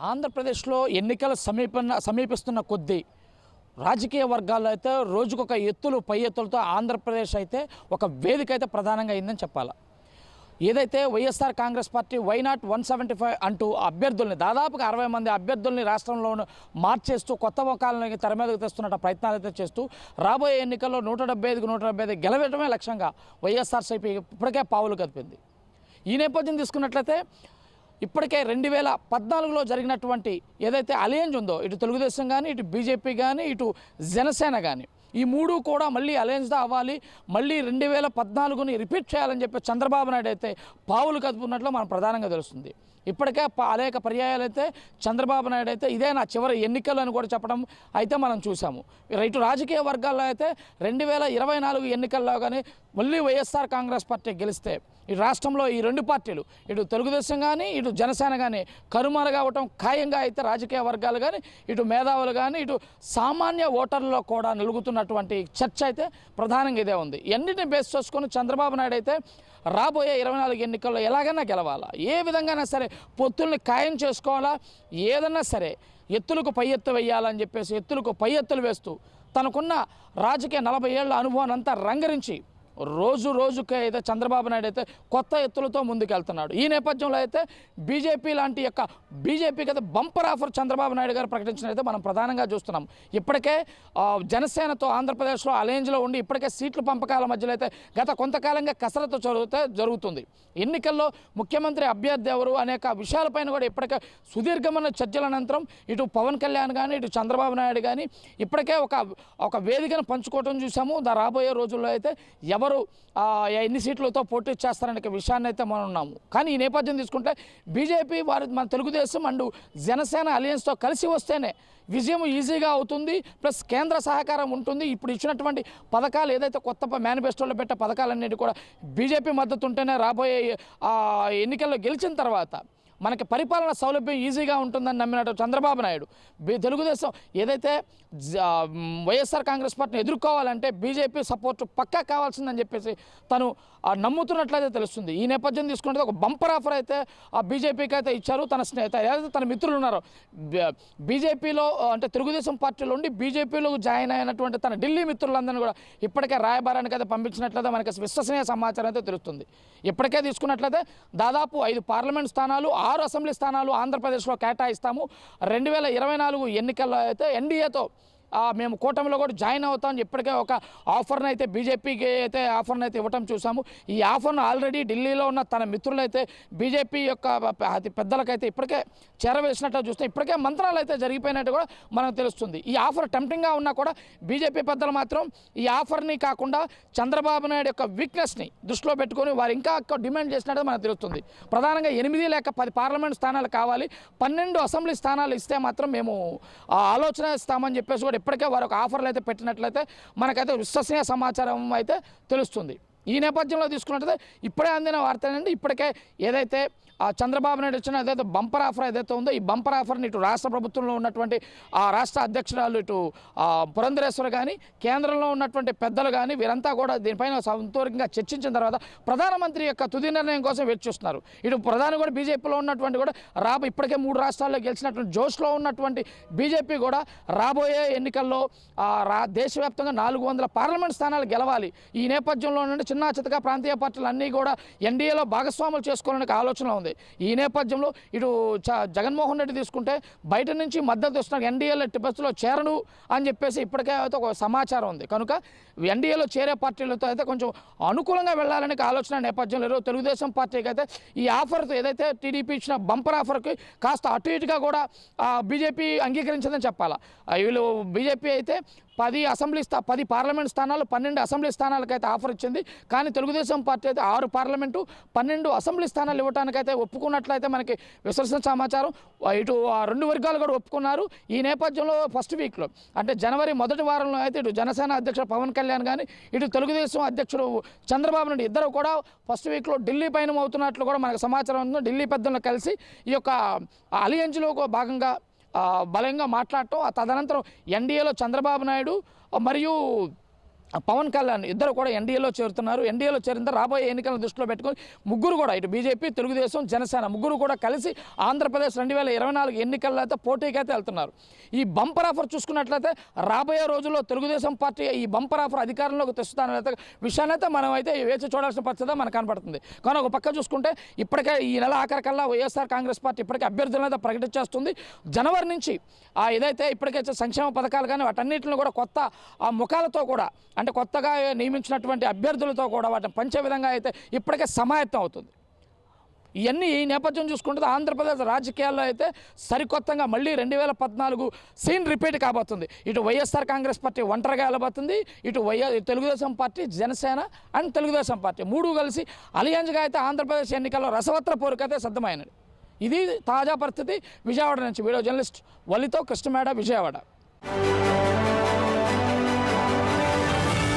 ఆంధ్రప్రదేశ్లో ఎన్నికలు సమీపిస్తున్న కొద్దీ రాజకీయ వర్గాల్లో అయితే రోజుకొక ఎత్తులు పై ఎత్తులతో ఆంధ్రప్రదేశ్ అయితే ఒక వేదిక అయితే ప్రధానంగా అయిందని చెప్పాలి. ఏదైతే వైఎస్ఆర్ కాంగ్రెస్ పార్టీ వైనాట్ 175 అంటూ అభ్యర్థుల్ని దాదాపుగా 60 మంది అభ్యర్థుల్ని రాష్ట్రంలో మార్చేస్తూ కొత్త ముఖాలను తెర మీదకు తెస్తున్న ప్రయత్నాలు అయితే చేస్తూ రాబోయే ఎన్నికల్లో 175 గెలవడమే లక్ష్యంగా వైఎస్ఆర్సీపీ ఇప్పటికే పావులు కదిపింది. ఈ నేపథ్యం తీసుకున్నట్లయితే ఇప్పటికే 2014లో జరిగినటువంటి ఏదైతే అలయన్స్ ఉందో, ఇటు తెలుగుదేశం కానీ, ఇటు బీజేపీ కానీ, ఇటు జనసేన కానీ, ఈ మూడు కూడా మళ్ళీ అలయన్స్గా అవ్వాలి, మళ్ళీ 2014ని రిపీట్ చేయాలని చెప్పి చంద్రబాబు నాయుడు అయితే పావులు కదుపున్నట్లు మనం ప్రధానంగా తెలుస్తుంది. ఇప్పటికే అనేక పర్యాయాలు అయితే చంద్రబాబు నాయుడు అయితే ఇదే నా చివరి ఎన్నికలు అని కూడా చెప్పడం అయితే మనం చూసాము. ఇటు రాజకీయ వర్గాల్లో అయితే 2024 ఎన్నికల్లో కానీ మళ్ళీ వైఎస్ఆర్ కాంగ్రెస్ పార్టీ గెలిస్తే ఈ రాష్ట్రంలో ఈ రెండు పార్టీలు, ఇటు తెలుగుదేశం కానీ, ఇటు జనసేన కానీ కనుమరుగవటం ఖాయంగా అయితే రాజకీయ వర్గాలు కానీ, ఇటు మేధావులు కానీ, ఇటు సామాన్య ఓటర్లలో కూడా నిలుగుతున్నటువంటి చర్చ అయితే ప్రధానంగా ఇదే ఉంది. ఎన్నిటిని బేస్ చేసుకొని చంద్రబాబు నాయుడు అయితే రాబోయే 24 ఎన్నికల్లో ఎలాగైనా గెలవాలా, ఏ విధంగానే సరే పొత్తుల్ని ఖాయం చేసుకోవాలా, ఏదన్నా సరే ఎత్తులకు పై ఎత్తు వేయాలని చెప్పేసి ఎత్తులకు పై ఎత్తులు వేస్తూ తనకున్న రాజకీయ 40 ఏళ్ల అనుభవాన్ని అంతా రంగరించి రోజుకి అయితే చంద్రబాబు నాయుడు అయితే కొత్త ఎత్తులతో ముందుకెళ్తున్నాడు. ఈ నేపథ్యంలో అయితే బీజేపీ లాంటి బీజేపీకి అయితే బంపర్ ఆఫర్ చంద్రబాబు నాయుడు గారు ప్రకటించినైతే మనం ప్రధానంగా చూస్తున్నాం. ఇప్పటికే జనసేనతో ఆంధ్రప్రదేశ్లో అలయన్స్లో ఉండి ఇప్పటికే సీట్ల పంపకాల మధ్యలో అయితే గత కొంతకాలంగా కసరత్తు జరుగుతుంది. ఎన్నికల్లో ముఖ్యమంత్రి అభ్యర్థి ఎవరు అనేక విషయాలపైన కూడా ఇప్పటికే సుదీర్ఘమైన చర్చల అనంతరం ఇటు పవన్ కళ్యాణ్ కానీ, ఇటు చంద్రబాబు నాయుడు కానీ ఇప్పటికే ఒక వేదికను పంచుకోవటం చూసాము. రాబోయే రోజుల్లో అయితే ఎవరు ఎన్ని సీట్లతో పోటీ చేస్తారనే విషయాన్ని అయితే మనం ఉన్నాము. కానీ ఈ నేపథ్యం తీసుకుంటే బీజేపీ మన తెలుగుదేశం అండ్ జనసేన అలయన్స్తో కలిసి వస్తేనే విజయం ఈజీగా అవుతుంది, ప్లస్ కేంద్ర సహకారం ఉంటుంది. ఇప్పుడు ఇచ్చినటువంటి పథకాలు ఏదైతే కొత్త మేనిఫెస్టోలో పెట్టే పథకాలన్నిటి కూడా బీజేపీ మద్దతు ఉంటేనే రాబోయే ఎన్నికల్లో గెలిచిన తర్వాత మనకి పరిపాలన సౌలభ్యం ఈజీగా ఉంటుందని నమ్మినట్టు చంద్రబాబు నాయుడు తెలుగుదేశం ఏదైతే వైఎస్ఆర్ కాంగ్రెస్ పార్టీని ఎదుర్కోవాలంటే బీజేపీ సపోర్ట్ పక్కా కావాల్సిందని చెప్పేసి తను నమ్ముతున్నట్లయితే తెలుస్తుంది. ఈ నేపథ్యం తీసుకుంటే ఒక బంపర్ ఆఫర్ అయితే బీజేపీకి అయితే ఇచ్చారు. ఏదైతే తన మిత్రులు ఉన్నారో బీజేపీలో అంటే తెలుగుదేశం పార్టీలో ఉండి బీజేపీలో జాయిన్ అయినటువంటి తన ఢిల్లీ మిత్రులందరినీ కూడా ఇప్పటికే రాయబారానికి అయితే పంపించినట్లయితే మనకి విశ్వసనీయ సమాచారం అయితే తెలుస్తుంది. ఇప్పటికే తీసుకున్నట్లయితే దాదాపు 5 పార్లమెంట్ స్థానాలు, 6 అసెంబ్లీ స్థానాలు ఆంధ్రప్రదేశ్లో కేటాయిస్తాము. 2024 ఎన్నికల్లో అయితే ఎన్డీఏతో మేము కూటమిలో కూడా జాయిన్ అవుతామని ఇప్పటికే ఒక ఆఫర్ని అయితే బీజేపీకి అయితే ఆఫర్ని అయితే ఇవ్వటం చూసాము. ఈ ఆఫర్ను ఆల్రెడీ ఢిల్లీలో ఉన్న తన మిత్రులైతే బీజేపీ యొక్క అతి పెద్దలకైతే ఇప్పటికే చేరవేసినట్టు చూస్తే ఇప్పటికే మంత్రాలు అయితే జరిగిపోయినట్టు కూడా మనకు తెలుస్తుంది. ఈ ఆఫర్ టెంప్టింగ్గా ఉన్నా కూడా బీజేపీ పెద్దలు మాత్రం ఈ ఆఫర్ని కాకుండా చంద్రబాబు నాయుడు యొక్క వీక్నెస్ని దృష్టిలో పెట్టుకొని వారు ఇంకా డిమాండ్ చేసినట్టు మనకు తెలుస్తుంది. ప్రధానంగా 8 లేక 10 పార్లమెంట్ స్థానాలు కావాలి, 12 అసెంబ్లీ స్థానాలు ఇస్తే మాత్రం మేము ఆలోచన ఇస్తామని చెప్పేసి కూడా ఇప్పటికే వారు ఒక ఆఫర్లు అయితే పెట్టినట్లయితే మనకైతే విశ్వసనీయ సమాచారం అయితే తెలుస్తుంది. ఈ నేపథ్యంలో తీసుకున్నట్లయితే ఇప్పుడే అందిన వార్త ఏంటంటే ఇప్పటికే ఏదైతే చంద్రబాబు నాయుడు ఇచ్చిన ఏదైతే బంపర్ ఆఫర్ ఏదైతే ఉందో ఈ బంపర్ ఆఫర్ని ఇటు రాష్ట్ర ప్రభుత్వంలో ఉన్నటువంటి రాష్ట్ర అధ్యక్షురాలు ఇటు పురంధరేశ్వరి కానీ, కేంద్రంలో ఉన్నటువంటి పెద్దలు కానీ వీరంతా కూడా దీనిపైన సంతోషంగా చర్చించిన తర్వాత ప్రధానమంత్రి యొక్క తుది నిర్ణయం కోసం వేచి చూస్తున్నారు. ఇటు ప్రధాని కూడా బీజేపీలో ఉన్నటువంటి కూడా ఇప్పటికే 3 రాష్ట్రాల్లో గెలిచినటువంటి జోష్లో ఉన్నటువంటి బీజేపీ కూడా రాబోయే ఎన్నికల్లో దేశవ్యాప్తంగా 400 పార్లమెంట్ స్థానాలు గెలవాలి. ఈ నేపథ్యంలో నుండి చిన్న చితక ప్రాంతీయ పార్టీలు అన్నీ కూడా ఎన్డీఏలో భాగస్వాములు చేసుకోవడానికి ఆలోచన ఉంది. ఈ నేపథ్యంలో ఇటు జగన్మోహన్ రెడ్డి తీసుకుంటే బయట నుంచి మద్దతు ఇస్తున్న ఎన్డీఏలో బస్సులో చేరను అని చెప్పేసి ఇప్పటికే అయితే ఒక సమాచారం ఉంది. కనుక ఎన్డీఏలో చేరే పార్టీలతో అయితే కొంచెం అనుకూలంగా వెళ్ళాలనే ఆలోచన నేపథ్యంలో తెలుగుదేశం పార్టీకి అయితే ఈ ఆఫర్తో ఏదైతే టీడీపీ ఇచ్చిన బంపర్ ఆఫర్కి కాస్త అటు ఇటుగా కూడా బీజేపీ అంగీకరించిందని చెప్పాలా. వీళ్ళు బీజేపీ అయితే 10 పార్లమెంట్ స్థానాలు, 12 అసెంబ్లీ స్థానాలకైతే ఆఫర్ ఇచ్చింది. కానీ తెలుగుదేశం పార్టీ అయితే 6 పార్లమెంటు, 12 అసెంబ్లీ స్థానాలు ఇవ్వడానికైతే ఒప్పుకున్నట్లయితే మనకి విశ్వసనీయ సమాచారం. ఇటు 2 వర్గాలు కూడా ఒప్పుకున్నారు. ఈ నేపథ్యంలో ఫస్ట్ వీక్లో అంటే జనవరి మొదటి వారంలో అయితే ఇటు జనసేన అధ్యక్షుడు పవన్ కళ్యాణ్ కానీ, ఇటు తెలుగుదేశం అధ్యక్షుడు చంద్రబాబు నాయుడు ఇద్దరు కూడా ఫస్ట్ వీక్లో ఢిల్లీ పైన అవుతున్నట్లు కూడా మనకు సమాచారం ఉంది. ఢిల్లీ పెద్దలను కలిసి ఈ యొక్క అలయన్స్లో భాగంగా బలంగా మాట్లాడటం, తదనంతరం ఎన్డీఏలో చంద్రబాబు నాయుడు మరియు పవన్ కళ్యాణ్ ఇద్దరు కూడా ఎన్డీఏలో చేరుతున్నారు. ఎన్డీఏలో చేరిన రాబోయే ఎన్నికలను దృష్టిలో పెట్టుకొని ముగ్గురు కూడా ఇటు బీజేపీ, తెలుగుదేశం, జనసేన ముగ్గురు కూడా కలిసి ఆంధ్రప్రదేశ్ 2024 ఎన్నికల్లో అయితే పోటీకి అయితే వెళ్తున్నారు. ఈ బంపర్ ఆఫర్ చూసుకున్నట్లయితే రాబోయే రోజుల్లో తెలుగుదేశం పార్టీ ఈ బంపర్ ఆఫర్ అధికారంలోకి తెస్తానైతే విషయాన్ని అయితే మనం అయితే వేచి చూడాల్సిన పరిస్థితి మనకు కనపడుతుంది. కానీ ఒక పక్క చూసుకుంటే ఇప్పటికే ఈ నెల ఆఖరికల్లా వైఎస్ఆర్ కాంగ్రెస్ పార్టీ ఇప్పటికే అభ్యర్థులను అయితే ప్రకటించేస్తుంది. జనవరి నుంచి ఏదైతే ఇప్పటికే సంక్షేమ పథకాలు కానీ వాటన్నిటిని కూడా కొత్త ముఖాలతో కూడా అంటే కొత్తగా నియమించినటువంటి అభ్యర్థులతో కూడా వాటిని పంచే విధంగా అయితే ఇప్పటికే సమాయత్తం అవుతుంది. ఇవన్నీ ఈ నేపథ్యం చూసుకుంటే ఆంధ్రప్రదేశ్ రాజకీయాల్లో అయితే సరికొత్తగా మళ్ళీ 2014 సీన్ రిపీట్ కాబోతుంది. ఇటు వైఎస్ఆర్ కాంగ్రెస్ పార్టీ ఒంటరిగా వెళ్ళబోతుంది, ఇటు Telugu Desam party, Janasena and Telugu Desam party మూడు కలిసి అలియన్స్గా అయితే ఆంధ్రప్రదేశ్ ఎన్నికల్లో రసవత్ర పోరుకైతే సిద్ధమైనది. ఇది తాజా పరిస్థితి. విజయవాడ నుంచి వీడియో జర్నలిస్ట్ వల్లితో కృష్ణమేడ, విజయవాడ.